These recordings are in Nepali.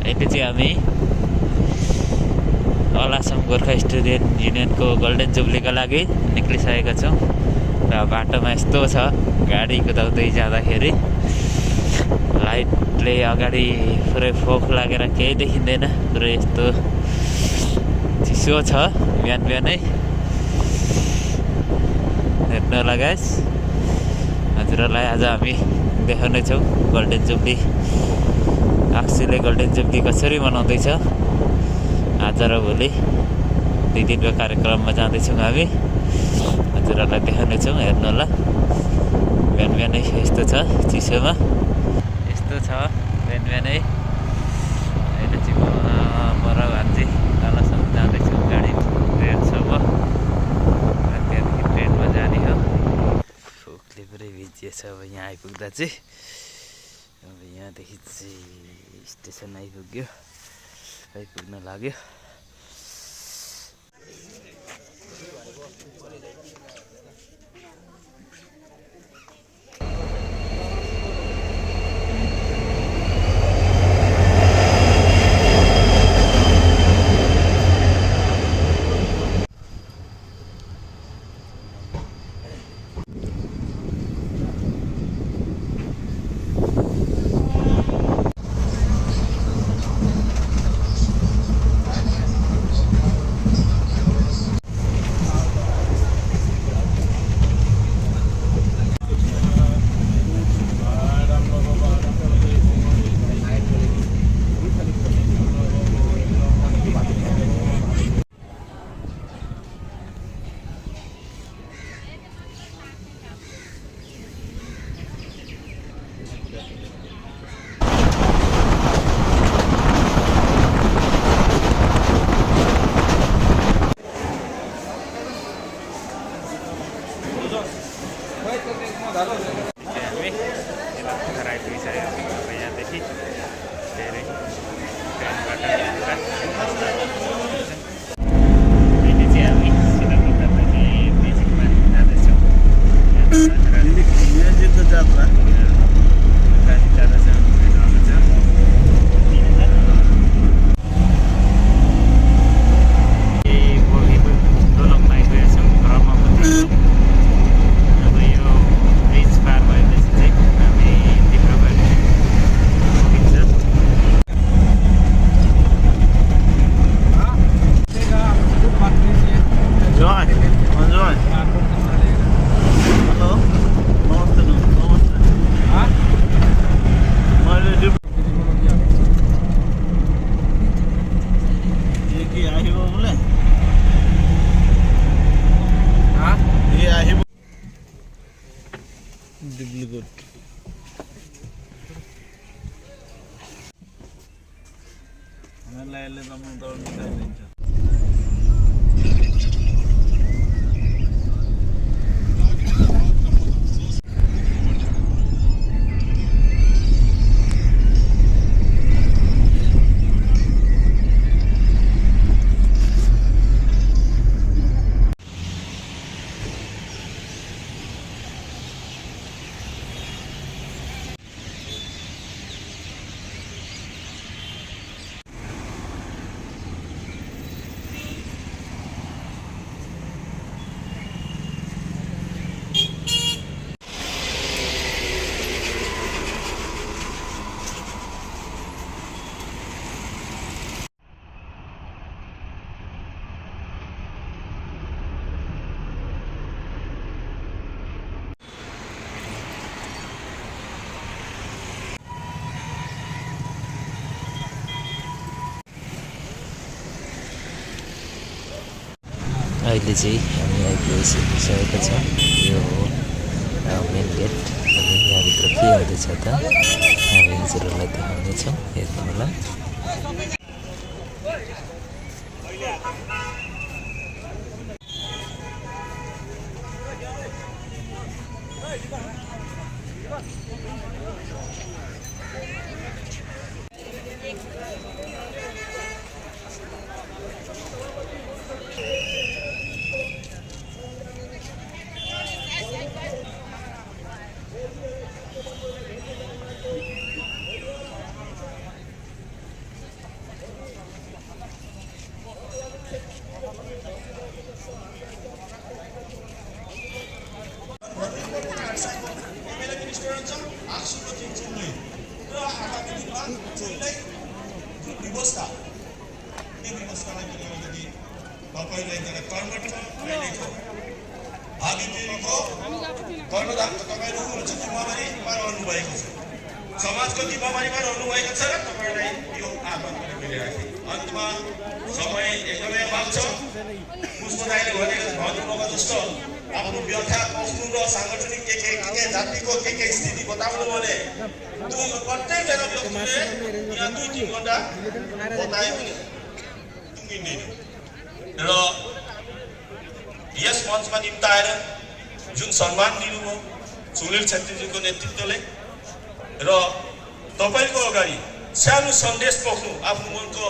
अहिले चाहिँ हामी अलासम गोर्खा स्टुडेन्ट युनियनको गोल्डन जुब्लीका लागि निक्लिसकेका छौँ र बाटोमा यस्तो छ गाडी कुदाउँदै जाँदाखेरि लाइटले अगाडि पुरै फोक लागेर केही देखिँदैन पुरै यस्तो चिसो छ बिहान बिहानै हेर्नु होला गाइस हजुरहरूलाई आज हामी देखाउनेछौँ गोल्डन जुब्ली आक्सीले गोल्डन जुब्ली कसरी मनाउँदैछ आज र भोलि 2 दिनको कार्यक्रममा जाँदैछौँ हामी हजुरहरूलाई देखाउनेछौँ हेर्नु होला बिहान बिहानै यस्तो छ चिसोमा यस्तो छ बिहान बिहानै अहिले चाहिँ म र भान्जी तलसम्म जाँदैछौँ गाडी ट्रेनसम्म त्यहाँदेखि ट्रेनमा जाने हो फोकले पुरै भिजिएछ अब यहाँ आइपुग्दा चाहिँ अब यहाँदेखि चाहिँ स्टेसन आइपुग्न लाग्यो अहिले चाहिँ हामी आइपुगिसकेका छौँ यो हो मेन गेट अनि यहाँभित्र के हुँदैछ त हामी हजुरहरूलाई देखाउनेछौँ हेर्नु होला व्यवस्था त्यो व्यवस्थालाई पनि अलिकति तपाईँलाई एउटा कर्मठ अहिलेको भावी पिँढीको कर्णधारको तपाईँहरू जिम्मेवारीमा रहनुभएको छ समाजको जिम्मेवारीमा रहनुभएको छ र तपाईँलाई यो आह्वान पनि मिलिरहेको छ अन्तमा समय एकदमै अभाव छ पुष्प दाइले भन्नुभएको जस्तो आफ्नो व्यथा कस्तो र साङ्गठनिक के जातिको के स्थिति बताउनु भने प्रत्येकजना व्यक्तिले यहाँ 2-3 घण्टा बताए पनि टुङ्गिँदैन र यस मञ्चमा निम्ताएर जुन सम्मान दिनुभयो सुनिल छेत्रीजीको नेतृत्वले र तपाईँको अगाडि सानो सन्देश पोख्नु आफ्नो मनको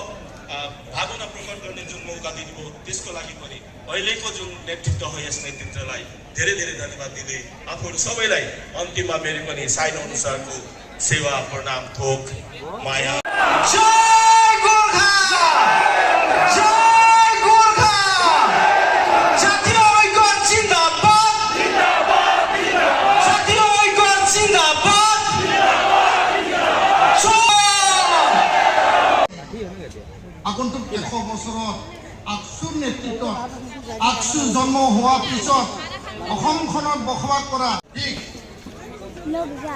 भावना प्रकट गर्ने जुन मौका दिनुभयो त्यसको लागि पनि अहिलेको जुन नेतृत्व हो यस नेतृत्वलाई धेरै धेरै धन्यवाद दिँदै आफूहरू सबैलाई अन्तिममा मेरो पनि साइन अनुसारको सेवा प्रणाम थोक माया আগন্তুক 100 বছৰত আকসুৰ নেতৃত্বত আকসু জন্ম হোৱাৰ পিছত অসমখনত বসবাস কৰা ঠিক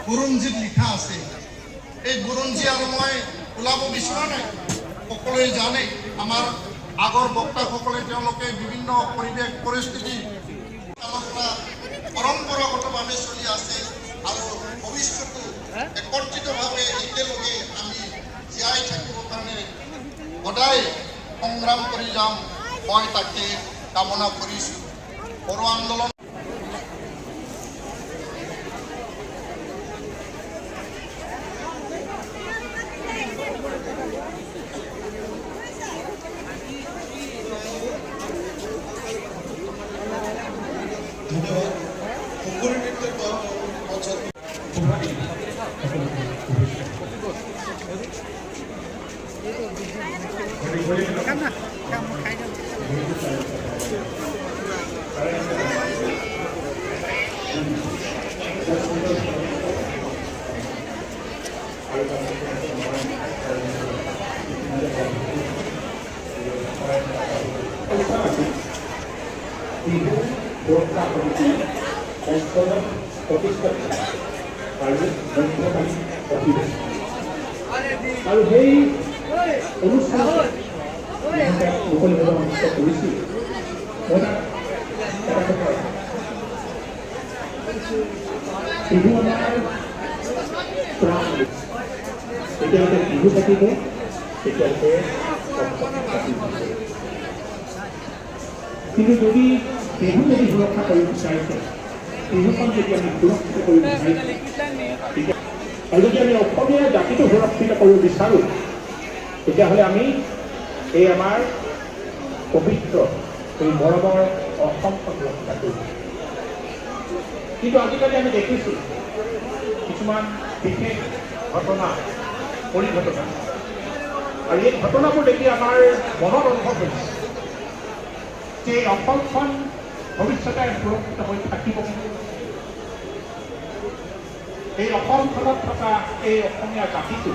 বুৰঞ্জীত লিখা আছে এই বুৰঞ্জী আৰু মই ওলাব বিচৰা নাই সকলোৱে জানে আমাৰ আগৰ বক্তাসকলে তেওঁলোকে বিভিন্ন পৰিৱেশ পৰিস্থিতি পৰম্পৰাগতভাৱে চলি আছে আৰু ভৱিষ্যতো একত্ৰিতভাৱে একেলগে আমি জীয়াই থাকিবৰ কাৰণে সদায় সংগ্ৰাম কৰি যাম মই তাকে কামনা কৰিছোঁ বড়ো আন্দোলন আৰু সেই অনুষ্ঠানত মুকলিভাৱে অনুষ্ঠিত কৰিছিল বিহু আমাৰ প্ৰাণ তেতিয়ালৈকে বিহু থাকিব তেতিয়ালৈকে কিন্তু যদি বিহু যদি সুৰক্ষা কৰিব বিচাৰিছে বিহুখন যদি আমি সুৰক্ষিত কৰিব বিচাৰিছোঁ আৰু যদি আমি অসমীয়া জাতিটো সুৰক্ষিত কৰিব বিচাৰোঁ তেতিয়াহ'লে আমি এই আমাৰ পবিত্ৰ এই মৰমৰ অসমখন সুৰক্ষিত কৰিব কিন্তু আজিকালি আমি দেখিছোঁ কিছুমান বিশেষ ঘটনা পৰিঘটনা আৰু এই ঘটনাবোৰ দেখি আমাৰ মনত অনুভৱ হৈছে যে অসমখন ভৱিষ্যতে সুৰক্ষিত হৈ থাকিব এই অসমখনত থকা এই অসমীয়া জাতিটো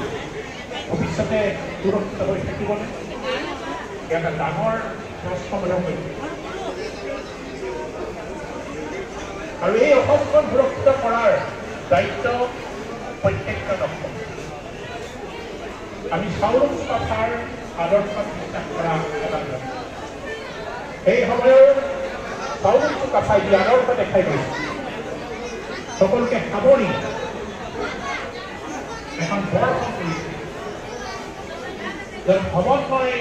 ভৱিষ্যতে সুৰক্ষিত হৈ থাকিবনে এটা ডাঙৰ প্ৰশ্নবোধক হৈ আৰু এই অসমখন সুৰক্ষিত কৰাৰ দায়িত্ব প্ৰত্যেকজন অসম আমি চাউল কথাৰ আদৰ্শত বিশ্বাস কৰা এটা এই সময়ৰ চাউল কথাই যি আদৰ্শ দেখাই গৈছে সকলোকে সামৰি এখন বৰষুণ কৰিছে য'ত সমন্বয়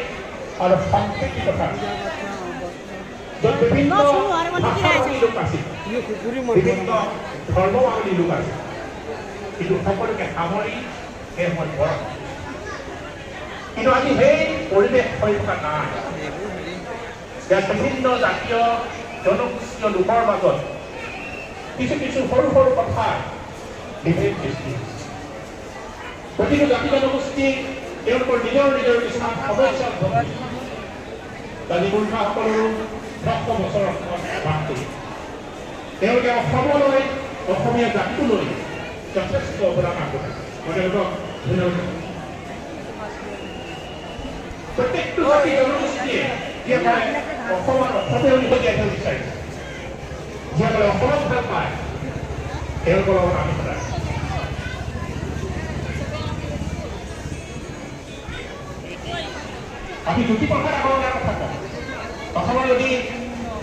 আৰু সম্প্ৰীতি কথা য'ত বিভিন্ন ভাষাভাষী লোক আছিল বিভিন্ন ধৰ্মাৱলী লোক আছিল কিন্তু সকলোকে সামৰি সেই সময়ত বৰষুণ কিন্তু আজি সেই পৰিৱেশ হৈ থকা নাই ইয়াত বিভিন্ন জাতীয় জনগোষ্ঠীয় লোকৰ মাজত কিছু কিছু সৰু সৰু কথা বিভেদ সৃষ্টি হৈছে প্ৰতিটো জাতি জনগোষ্ঠী তেওঁলোকৰ নিজৰ নিজৰ কিছুমান সমস্যা দালিবুঢ়াসকলৰো ১০ বছৰ অসমত বাস কৰি তেওঁলোকে অসমলৈ অসমীয়া জাতিটোলৈ যথেষ্ট অৱদান আগবঢ়াইছে মই তেওঁলোকক ধন্যবাদ প্ৰত্যেকটো জাতি জনগোষ্ঠীয়ে যিসকলে অসমৰ অসমীয়া জীয়াই থব বিচাৰিছে, যিসকলে অসমক ভাল পায়, তেওঁলোকৰ লগত আমি সদায় আমি জ্যোতিপ্ৰসাদ আগৰৱালাৰ কথা কওঁ। অসমৰ যদি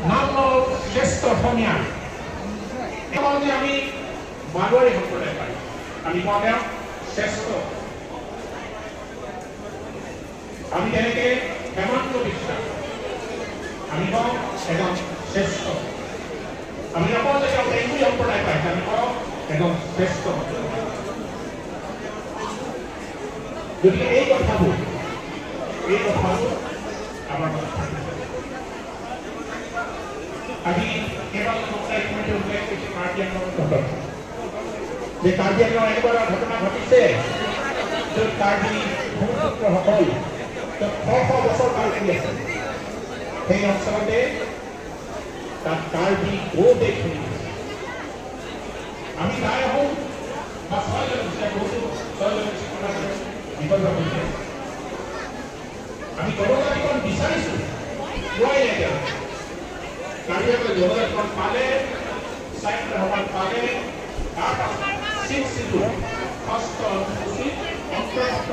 নাম লওঁ শ্ৰেষ্ঠ অসমীয়া, যে আমি মাৰোৱাৰী সম্প্ৰদায় পাই আমি কওঁ তেওঁক শ্ৰেষ্ঠ। আমি তেনেকে হেমন্ত বিশ্বাস আমি কওঁ এজন শ্ৰেষ্ঠ। আমি নকওঁ যে তেওঁ বেংগলী সম্প্ৰদায় পাইছে, আমি কওঁ এজন শ্ৰেষ্ঠ। গতিকে এই কথাবোৰ আমাৰ আজি কেইবাটাও বক্তাই ইতিমধ্যে উল্লেখ কৰিছে কাৰ্বি আংলঙৰ ঘটনা, যে কাৰ্বি আংলঙৰ এনেকুৱা এটা ঘটনা ঘটিছে য'ত কাৰ্বি ভূমিপুত্ৰসকল শ বছৰ কাল ধৰি আছে। সেই অঞ্চলতে তাত কাৰ্বি বহুতেই শুনি আমি গাই আহোঁ বা ছয়জন বিপদ কৰিছে। আমি জনজাতিকৰণ বিচাৰিছোঁ, পোৱাই নাই তেওঁ। কাৰ্বি আংলঙে জনজাতিকৰণ পালে, স্বায়ত্তশাসন পালে, তাৰপাছত ষষ্ঠ অনুসূচীত অন্তৰ্ভুক্ত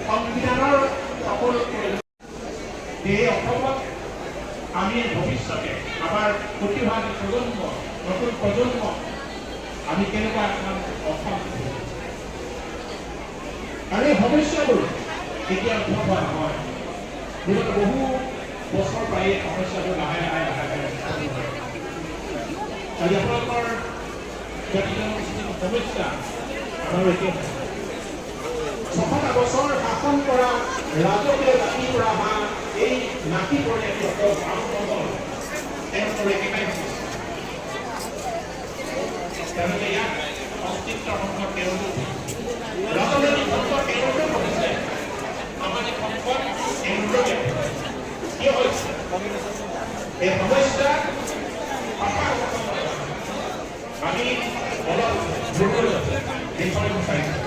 সংবিধানৰ সকলো এই অসমত আমি ভৱিষ্যতে আমাৰ প্ৰতিভাী প্ৰজন্ম, নতুন প্ৰজন্ম আমি কেনেকুৱা এখন অসম আৰু এই সমস্যাবোৰ এতিয়া উদ্ভৱ হোৱা নহয়। বিগত বহু বছৰ পাই এই সমস্যাবোৰ লাহে লাহে আজি আপোনালোকৰ জাতি জনগোষ্ঠীৰ সমস্যা আমাৰ এতিয়া 6টা বছৰ শাসন কৰা ৰাজকীয় জাতিৰ পৰা অহা এই নাতি পৰিয়ালৰ তেওঁলোকৰ একেটাই তেওঁলোকে ইয়াত অস্তিত্বৰ সম্পদ তেওঁলোকে ৰাজনৈতিক সম্পদ তেওঁলোকে ভাবিছে, সামাজিক সম্পদ তেওঁলোকে কিয় হৈছে এই সমস্যা আমি অলপ দেখুৱাব বিচাৰিছোঁ।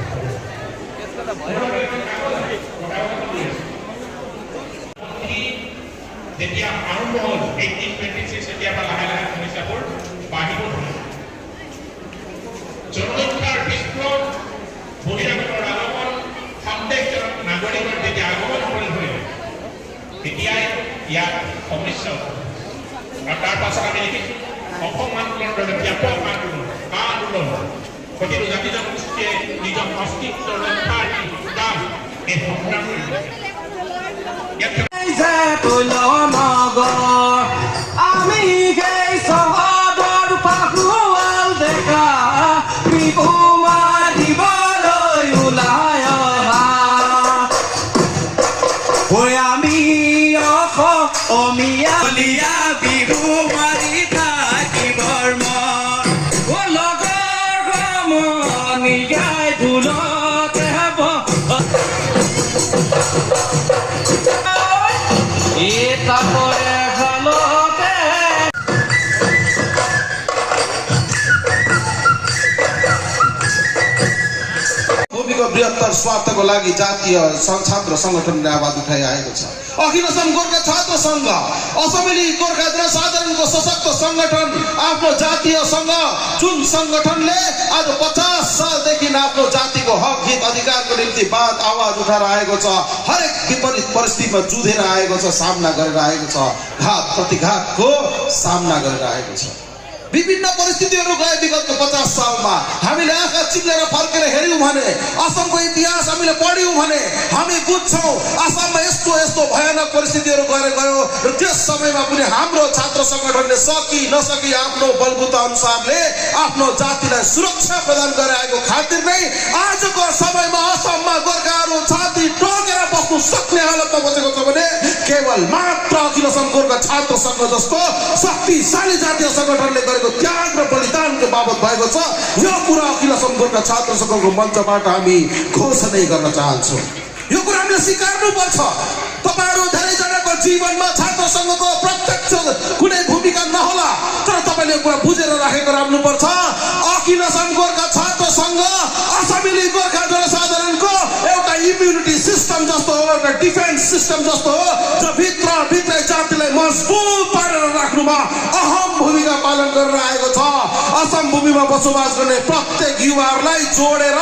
যেতিয়া আৰম্ভ হ'ল 1826 তেতিয়াৰ পৰা লাহে লাহে সমস্যাবোৰ বাঢ়িব ধৰিলে। জনসংখ্যাৰ বিস্ফোৰণ, বহিৰাগতৰ আগমন, সন্দেহজনক নাগৰিকৰ যেতিয়া আগমন হ'বলৈ ধৰিলে তেতিয়াই ইয়াত সমস্যা হ'ল। আৰু তাৰ পাছত আমি দেখিছোঁ অসম আন্দোলনৰ দৰে ব্যাপক আন্দোলন প্ৰতিটো জাতি জনগোষ্ঠীয়ে নিজৰ অস্তিত্ব ৰক্ষাৰ কাম এই সংগ্ৰাম আমি সেই চহৰৰ পাহুৱাল দেখা বিহু মাৰিবলৈ ওলাই অহা আমি অসমীয়া বিহু মাৰি থাকিবৰ মন লগৰ সমনীয়াই ঢোলতে তারপরে ভালোতে भूमिको बृहत्तर स्वार्थको लागि जातीय छात्र संगठनले आवाज उठाइआएको छ। अखिल असम गोर्खा छात्र संघ, असेम्बली गोर्खा जनसाधारणको सशक्त संगठन, आफ्नो जातीय संघ जुन संगठनले आज 50 सालदेखि आफ्नो जातिको हक हित अधिकारको निम्ति बात आवाज उठाएर आएको छ, हरेक विपरीत परिस्थितिमा जुझेर आएको छ, सामना गरेर आएको छ, घात प्रतिघातको सामना गरेर आएको छ। विभिन्न परिस्थितिहरू गए विगतको 50 सालमा हामीले आँखा चिम्लेर फर्केर हेर्यौं भने, असमको इतिहास हामीले पढ्यौं भने हामी बुझ्छौं असममा यस्तो यस्तो भयानक परिस्थितिहरू गयो र त्यस समयमा पनि हाम्रो छात्र संगठनले सकी नसकी आफ्नो बलबुता अनुसारले आफ्नो जातिलाई सुरक्षा प्रदान गराएको खातिर नै आजको समयमा असममा गोर्खाहरू छाती टोकेर बस्नु सक्ने हालतमा बसेको छ भने केवल मात्र अखिल असम गोर्खा छात्र संघ जस्तो शक्तिशाली जातीय संगठनले त्याग र बलिदानको बाबत भएको छ। यो कुरा अखिल असम गोर्खा छात्र संघको मञ्चबाट हामी घोषणा गर्न चाहन्छौँ। यो कुरा हामीले स्वीकार्नु पर्छ। तपाईहरु धेरै जनाको जीवनमा छात्र संघको प्रत्यक्ष कुनै भूमिका नहोला, तर तपाईले कुरा बुझेर राखेको राख्नु पर्छ। अखिल असम गोर्खा छात्र संघ असेम्बली गोर्खा जनसाधारणको एउटा इम्युनिटी सिस्टम जस्तो हो कलरका डिफेन्स सिस्टम जस्तो हो जो भित्रै जातिलाई मजबुत पारेर राख्नुमा अहम भूमिका पालन गरेर आएको छ। असम भूमिमा बसोबास गर्ने प्रत्येक युवाहरूलाई जोडेर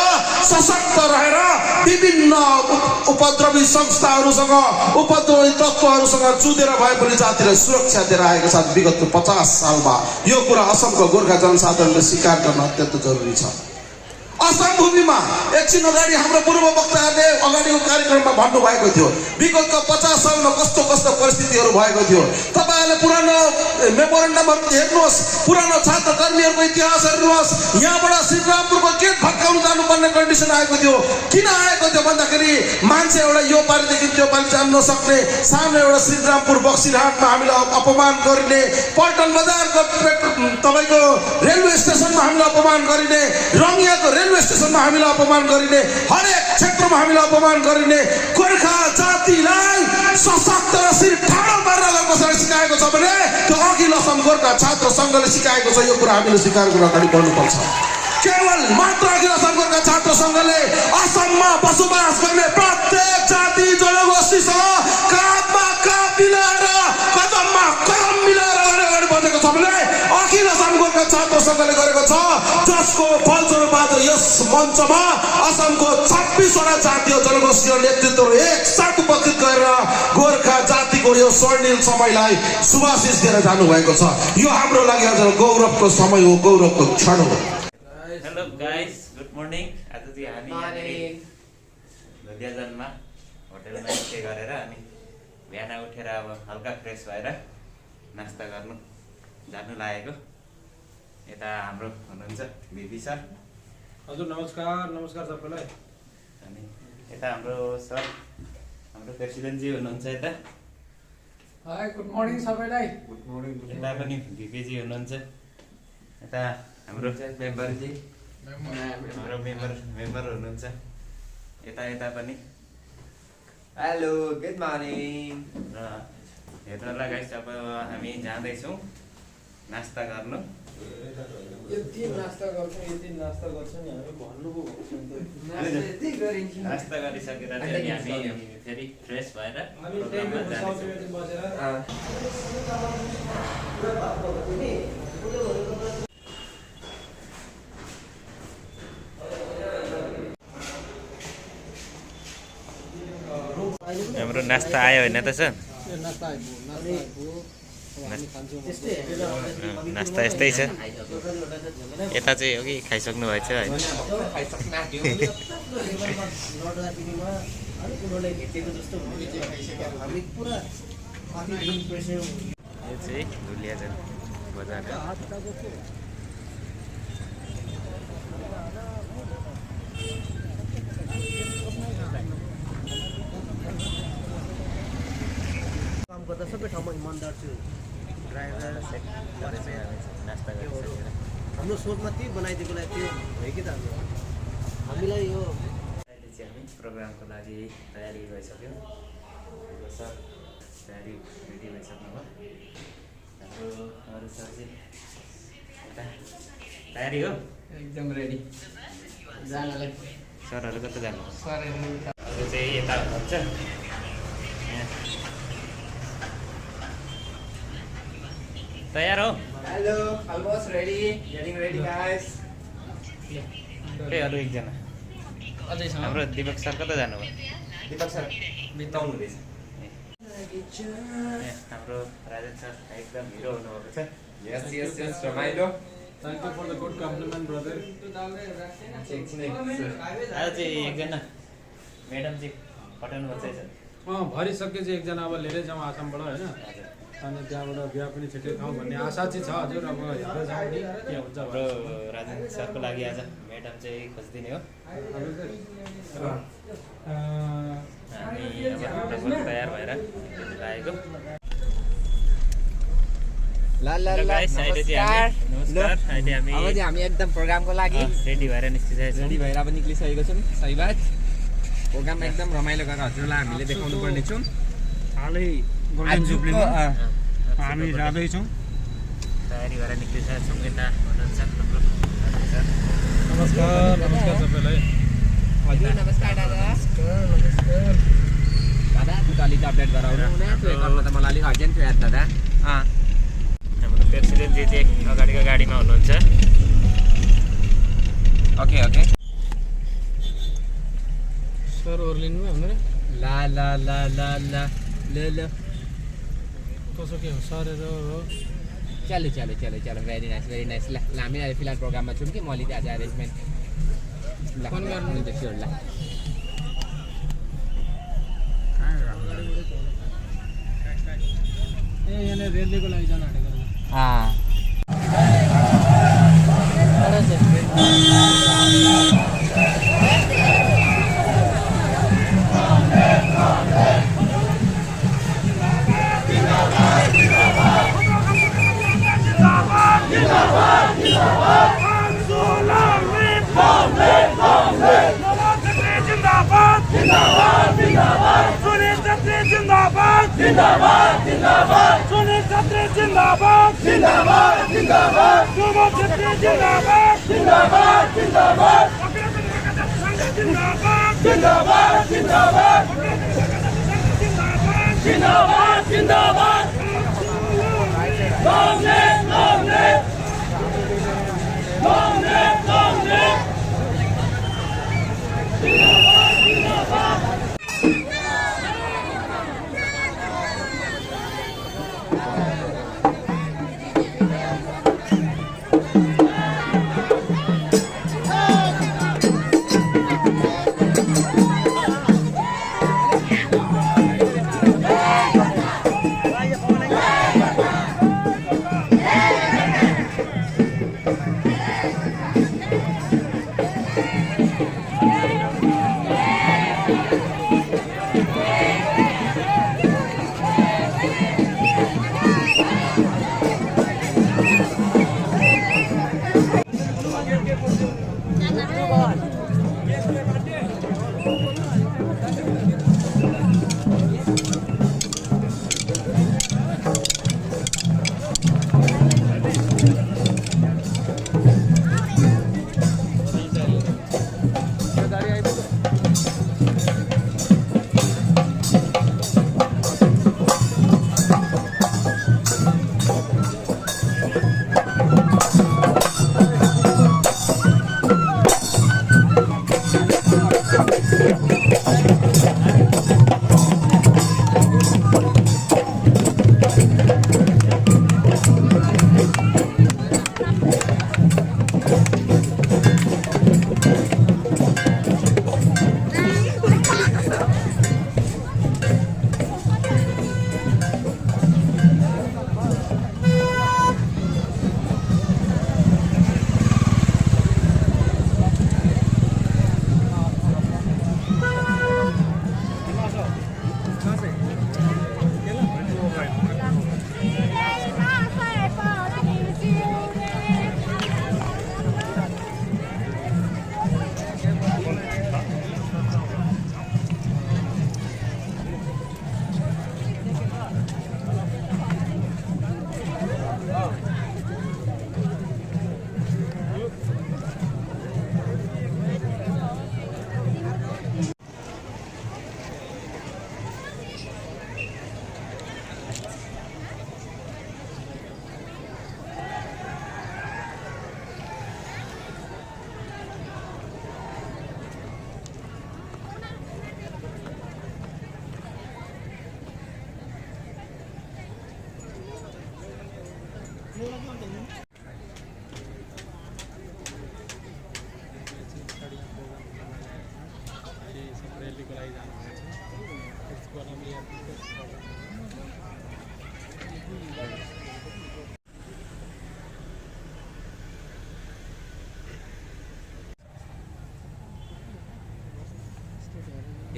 सशक्त रहेर विभिन्न उपद्रवी संस्थाहरूसँग उपद्रवी तत्त्वहरूसँग जुधेर भए पनि जातिलाई सुरक्षा दिएर आएको छ। विगतको 50 सालमा यो कुरा असमको गोर्खा जनसाधारणले स्वीकार गर्न अत्यन्त जरुरी छ। असम भूमिमा एकछिन अगाडि हाम्रो पूर्व वक्ताहरूले अगाडिको कार्यक्रममा भन्नुभएको थियो विगतको 50 सालमा कस्तो कस्तो परिस्थितिहरू भएको थियो। तपाईँहरूले पुरानो मेमोरेन्डमहरू हेर्नुहोस्, पुरानो छात्र कर्मीहरूको इतिहास हेर्नुहोस्। यहाँबाट श्रीरामपुरको गेट भत्काउनु जानुपर्ने कन्डिसन आएको थियो। किन आएको थियो भन्दाखेरि मान्छे एउटा यो पालिदेखि त्यो पालि जान नसक्ने, सानो एउटा श्रीरामपुर बक्सिरहाटमा हामीलाई अपमान गरिने, पल्टन बजारको तपाईँको रेलवे स्टेसनमा हामीलाई अपमान गरिने, रङियाको रेलवे स्टेसनमा हामीलाई अपमान गरिने, हरेक क्षेत्रमा हामीलाई अपमान गरिने गोर्खा जातिलाई सशक्त र शिर ठाडो पारेर कसरी सिकाएको छ भने त्यो अघिल्लो असम गोर्खा छात्र सङ्घले सिकाएको छ। यो कुरा हामीले स्वीकार गरेर अगाडि बढ्नुपर्छ। केवल मात्र अघिल्लो असम गोर्खा छात्र सङ्घले असममा बसोबास गर्ने प्रत्येक जाति जनगोष्ठीसँग काँधमा काँध मिलाएर कदममा कदम मिलाएर अगाडि बढेको छ भने अखिल असम गोर्खा छात्र सङ्घले गरेको छ, जसको फलस्वरूप आज यस मञ्चमा असमको 26वटा जातीय जनगोष्ठीको नेतृत्वहरू एकसाथ उपस्थित गरेर गोर्खा जातिको यो स्वर्णिम समयलाई शुभाशिष दिएर जानुभएको छ। यो हाम्रो लागि आज गौरवको समय हो, गौरवको क्षण हो। Hello guys, good morning. आज चाहिँ हामी धुलियाजनमा होटलमा स्टे गरेर अनि बिहान उठेर अब हल्का फ्रेस भएर नास्ता गर्नु जानु लागेको। यता हाम्रो हुनुहुन्छ बिपी सर। हजुर नमस्कार। नमस्कार सबैलाई। अनि यता हाम्रो सर, हाम्रो प्रेसिडेन्टजी हुनुहुन्छ यता। हाई, गुड मर्निङ सबैलाई। Good morning. यता पनि भिपीजी हुनुहुन्छ। यता हाम्रो मेम्बरजी, हाम्रो मेम्बर हुनुहुन्छ यता पनि। Hello, good morning. र हेर्नुहोला गाइस, अब हामी जाँदैछौँ नास्ता गर्नु। यति नास्ता गर्छौँ नि हामी भन्नु पो नास्ता गरिसकेर चाहिँ हामी फेरि फ्रेस भएर हामी प्रोग्राममा जाँदैछौँ। बसेर हाम्रो नास्ता आयो होइन त सर? नास्ता यस्तै छ। यता चाहिँ हो कि खाइसक्नु भएछ होइन? यो चाहिँ धुलियाजन बजार। काम गर्दा सबै ठाउँमा इमान्दार छु। ड्राइभर नास्ता गरिसकेर हाम्रो सोचमा त्यही बनाइदिएकोलाई त्यो हो कि त हामीलाई यो अहिले चाहिँ हामी प्रोग्रामको लागि तयारी भइसक्यो। सर तयारी रेडी भइसक्नु भयो। हाम्रो अरू सर चाहिँ यता तयारी हो? एकदम रेडी जानलाई। सरहरू कता जानु? सरहरू अरू चाहिँ यता हुनुहुन्छ। तयार हो? Hello, almost ready, getting ready guys. अरू एकजना अझै छ हाम्रो दिपक सर कता जानुभयो? दीपक सर बिताउनु हुँदैछ। हाम्रो राजेन सर एकदम हिरो हुनुभएको छ। यस यस यस, रमाइलो। Thank you for the good compliment brother. आज चाहिँ एकजना म्याडम चाहिँ पठाउनु भएको छ। भरिसके चाहिँ एकजना अब लिएरै जाउँ आसामबाट होइन, अनि त्यहाँबाट बिहा पनि छिट्टै खाउँ भन्ने आशा चाहिँ छ। हजुर अब हेर्दै जाउँ नि के हुन्छ। हाम्रो राजेन सरको लागि आज म्याडम चाहिँ खोजिदिने हो। हामी अब लगभग तयार भएर लागेको। ल गाइस, अहिले चाहिँ हामी नमस्कार। अहिले अब चाहिँ हामी एकदम प्रोग्रामको लागि रेडी भएर निस्किसकेको छौँ। रेडी भएर अब निक्लिसकेको छौँ। सही बात। प्रोग्राम एकदम रमाइलो गरेर हजुरलाई हामीले देखाउनु पर्ने छौँ। हालै आजको हामी जाँदैछौँ। तयारी भएर निस्किसकेका छौँ। यता हुनुहुन्छ हाम्रो राजेन सर। नमस्कार। नमस्कार सबैलाई। नमस्कार दादा। लिस्ट अपडेट गराउनु न त्यो गर्न त मलाई अलिक अर्जेन्ट थियो यार दादा हाम्रो प्रेसिडेन्टजी चाहिँ अगाडिको गाडीमा हुनुहुन्छ ओके ओके सर ओर्लिनमा हुँदैन ला ला ला ला ला ल ल कसो के हो सरेर हो चलो चलो चलो चलो भेरी नाइस ल हामी अहिले फिलहाल प्रोग्राममा छौँ कि मैले आज अरेन्जमेन्ट ल फोन गर्नु हुन्छ स्योर ल ए यहाँ रेलीको लागि जान आँटेको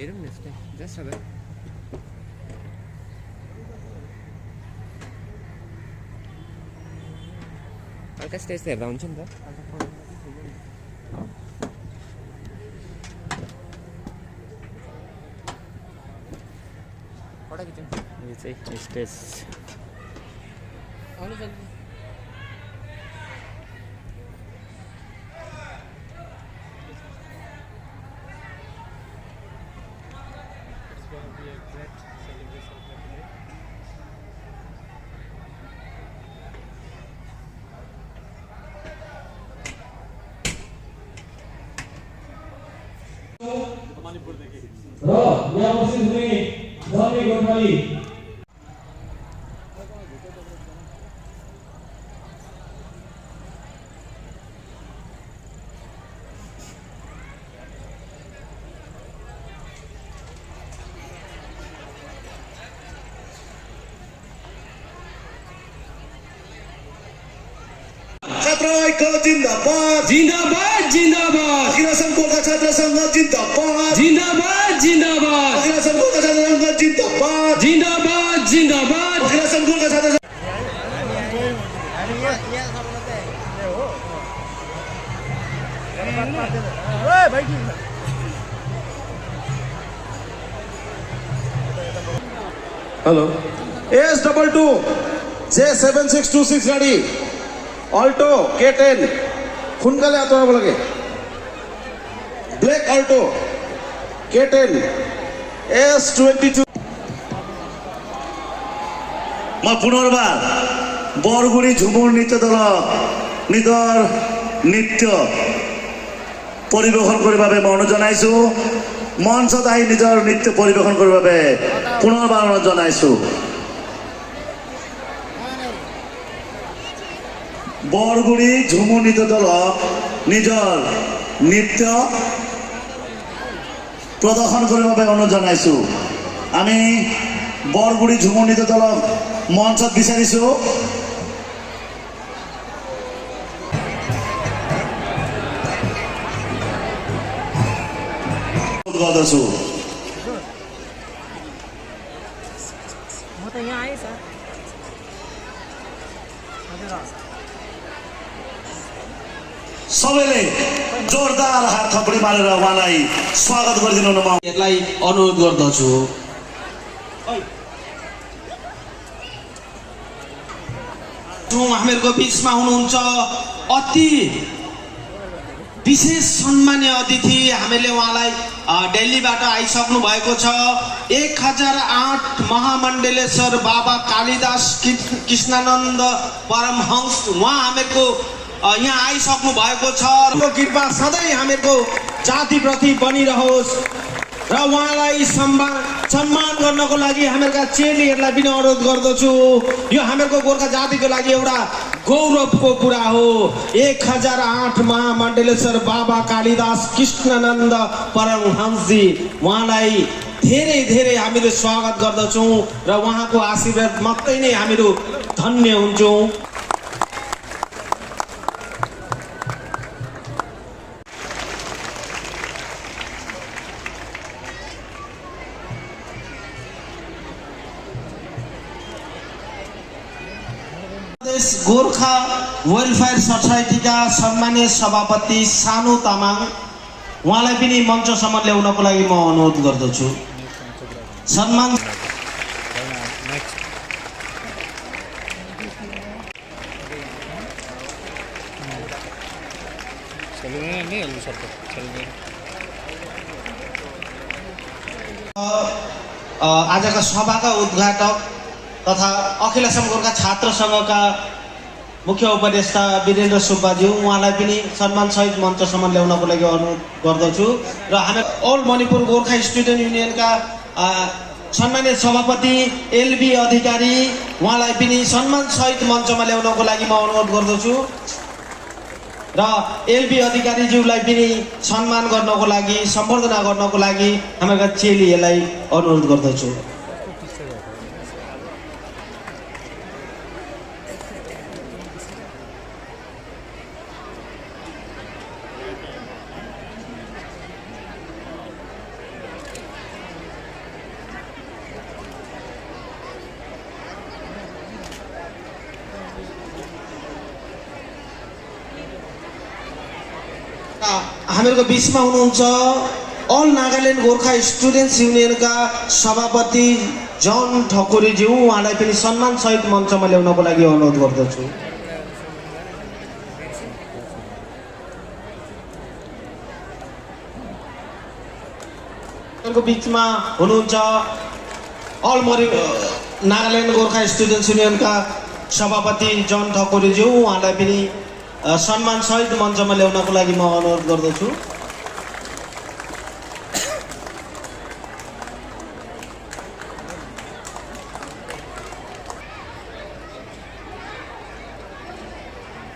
हेरौँ न यस्तै जस्ट अब हल्का स्टेज त हेर्दा हुन्छ नि त फोटो खिचौँ यो चाहिँ स्टेज आउनु सक्छ It's gonna be a र यहाँ उपस्थित हुने धनी गोर्खाली छात्र ऐक्य जिन्दाबाद जिन्दाबाद जिन्दाबाद अखिल असम गोर्खा छात्र संघ जिन्दाबाद जिन्दाबाद जिन्दाबाद अखिल असम गोर्खा छात्र संघ जिन्दाबाद जिन्दाबाद जिन्दाबाद अखिल असम गोर्खा छात्र हेलो S22 J7626 गाडी अल्टो K10 সোনকালে আঁতৰাব লাগে ব্লেক অল্টো K10 S22 মই পুনৰবাৰ বৰগুৰি ঝুমুৰ নৃত্য দলক নিজৰ নৃত্য পৰিৱেশন কৰাৰ বাবে মই অনুৰোধ জনাইছোঁ মঞ্চত আহি নিজৰ নৃত্য পৰিৱেশন কৰাৰ বাবে পুনৰবাৰ অনুৰোধ জনাইছোঁ বৰগুৰি ঝুমুৰ নৃত্য দলক নিজৰ নৃত্য প্ৰদৰ্শন কৰাৰ বাবে অনুৰোধ জনাইছোঁ আমি বৰগুৰি ঝুমুৰ নৃত্য দলক মঞ্চত বিচাৰিছোঁ गर्दछु सबैले जोरदार हात थपडी मारेर उहाँलाई स्वागत गरिदिनु हुन म यसलाई अनुरोध गर्दछु हामीहरूको बिचमा हुनुहुन्छ अति विशेष सम्मानीय अतिथि हामीले उहाँलाई दिल्लीबाट आइसक्नु भएको छ 1008 महामण्डलेश्वर बाबा कालिदास कृष्णानन्द परमहंस उहाँ हामीहरूको यहाँ आइसक्नु भएको छ कृपा सधैँ हामीहरूको जातिप्रति बनिरहोस् र उहाँलाई सम्मान गर्नको लागि हामीहरूका चेलीहरूलाई पनि अनुरोध गर्दछु यो हामीहरूको गोर्खा जातिको लागि एउटा गौरवको कुरा हो 1008 महामण्डलेश्वर बाबा कालिदास कृष्णानन्द परमहंसजी उहाँलाई धेरै धेरै हामीले स्वागत गर्दछौँ र उहाँको आशीर्वाद मात्रै नै हामीहरू धन्य हुन्छौँ गोर्खा वेलफेयर सोसाइटीका सम्मानीय सभापति सानु तामाङ उहाँलाई पनि मञ्चसम्म ल्याउनको लागि म अनुरोध गर्दछु सम्मान आजका सभाका उद्घाटक तथा अखिल असम गोर्खा छात्र संघका मुख्य उपदेष्टा वीरेन्द्र सुब्बाज्यू उहाँलाई पनि सम्मानसहित मञ्चसम्म ल्याउनको लागि अनुरोध गर्दछु र हामी अल मणिपुर गोर्खा स्टुडेन्ट युनियनका सम्मानित सभापति एलबी अधिकारी उहाँलाई पनि सम्मानसहित मञ्चमा ल्याउनको लागि म अनुरोध गर्दछु र एलबी अधिकारीज्यूलाई पनि सम्मान गर्नको लागि सम्बर्धना गर्नको लागि हामीका चेलीहरूलाई अनुरोध गर्दछु हामीहरूको बिचमा हुनुहुन्छ अल नागाल्यान्ड गोर्खा स्टुडेन्ट्स युनियनका सभापति जन ठकुरीज्यू उहाँलाई पनि सम्मानसहित मञ्चमा ल्याउनको लागि अनुरोध गर्दछु बिचमा हुनुहुन्छ अल नागाल्यान्ड गोर्खा स्टुडेन्ट्स युनियनका सभापति जन ठकुरीज्यू, उहाँलाई पनि सम्मानसहित मञ्चमा ल्याउनको लागि म अनुरोध गर्दछु।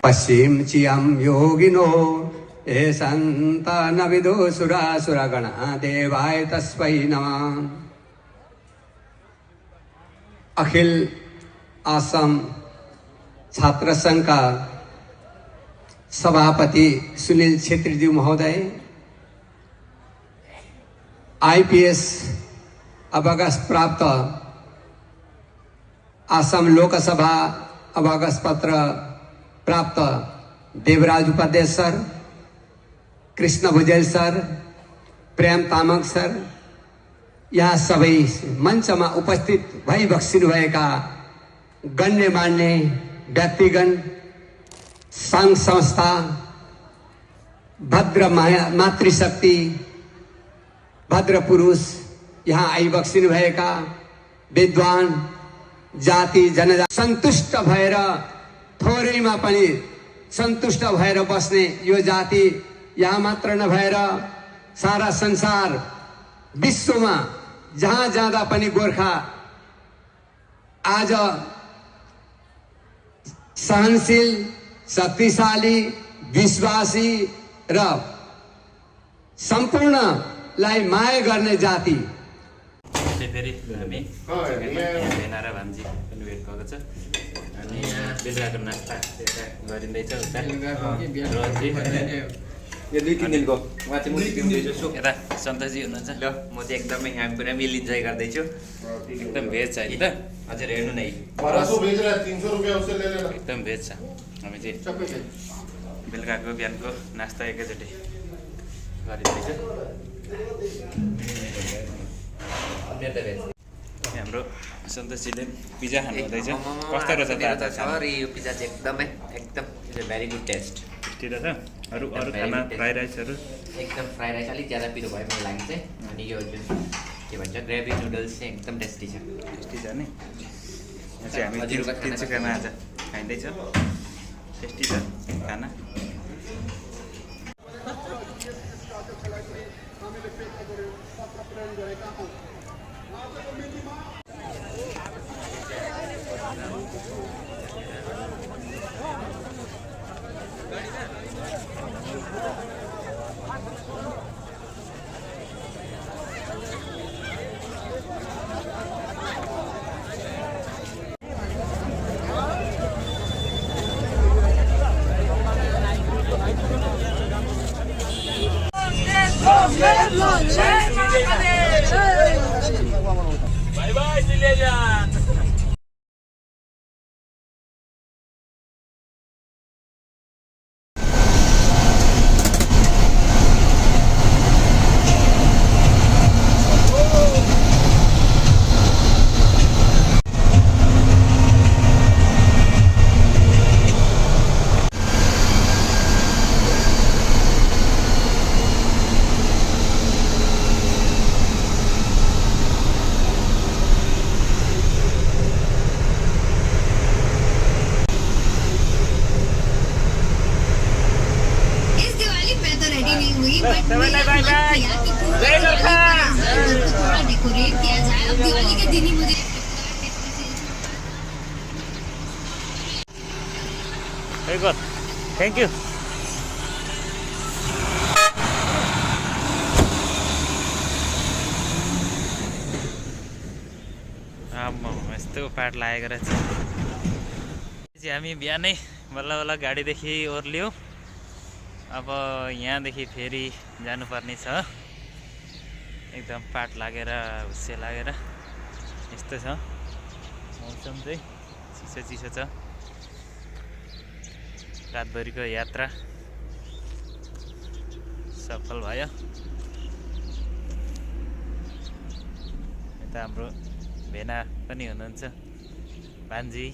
पश्चिम चियम योगिनो ये संतान विदो सुरासुरगण देवाय तस्मै नमः। अखिल आसाम छात्र संघ का सभापति सुनील छेत्रीजी महोदय, IPS अवकाश प्राप्त आसाम लोकसभा अवकाश पत्र प्राप्त देवराज उपाध्याय सर, कृष्ण भुजेल सर, प्रेम तामाङ सर, यहाँ सबै मञ्चमा उपस्थित भइबक्सिनुभएका गण्यमान्य व्यक्तिगण, सङ्घ संस्था, भद्र मातृशक्ति, भद्र पुरुष, यहाँ आइबक्सिनुभएका विद्वान, जाति जनजाति सन्तुष्ट भएर थोरैमा पनि सन्तुष्ट भएर बस्ने यो जाति यहाँ मात्र नभएर सारा संसार विश्वमा जहाँ जाँदा पनि गोर्खा आज सहनशील, शक्तिशाली, विश्वासी र सम्पूर्णलाई माया गर्ने जाति। फेरि हामी भेना र भान्जी पनि वेट गरेको छ अनि बेलुकाको नास्ता गरिँदैछ उता यो 2-3 दिनको उहाँ चाहिँ मुक्ति पिउँदैछु। यता सन्तोषजी हुनुहुन्छ? ल म चाहिँ एकदमै यहाँ पुरा मिल इन्जोय गर्दैछु। एकदम भेज छ है त? हजुर हेर्नु नै 1200 भेज रहा है, 300 रुपया उससे ले लेना। एकदम भेज छ। हामी चाहिँ बेलुकाको बिहानको नास्ता एकैचोटि गरिँदैछ। हाम्रो सन्तोषजीले पिज्जा खानु हुँदैछ। कस्तो रहेछ त? सरी यो पिज्जा चाहिँ एकदमै एकदम is a very good taste. Tasty रहेछ। अरू खाना फ्राई राइसहरू एकदम फ्राई राइस अलिक ज्यादा पिरो भयो मेरो लागि चाहिँ। अनि यो जुन के भन्छ ग्रेभी नुडल्स चाहिँ एकदम टेस्टी छ। टेस्टी छ नि? यहाँ चाहिँ हामी तिनसुकियामा आज खाइँदैछ। टेस्टी छ खाना। Bye bye, Silesian. डेकोरेट किया जाए। अब दिवाली के दिन ही मुझे Very good. Thank you. यस्तो पाट लागेको रहेछ। हामी बिहानै बल्ल बल्ल गाडीदेखि ओर्ल्यौँ। अब यहाँदेखि फेरि जानुपर्ने छ। एकदम पाट लागेर हुस्से लागेर यस्तो छ मौसम चाहिँ। चिसो चिसो छ। रातभरिको यात्रा सफल भयो। यता हाम्रो भेना पनि हुनुहुन्छ, भान्जी।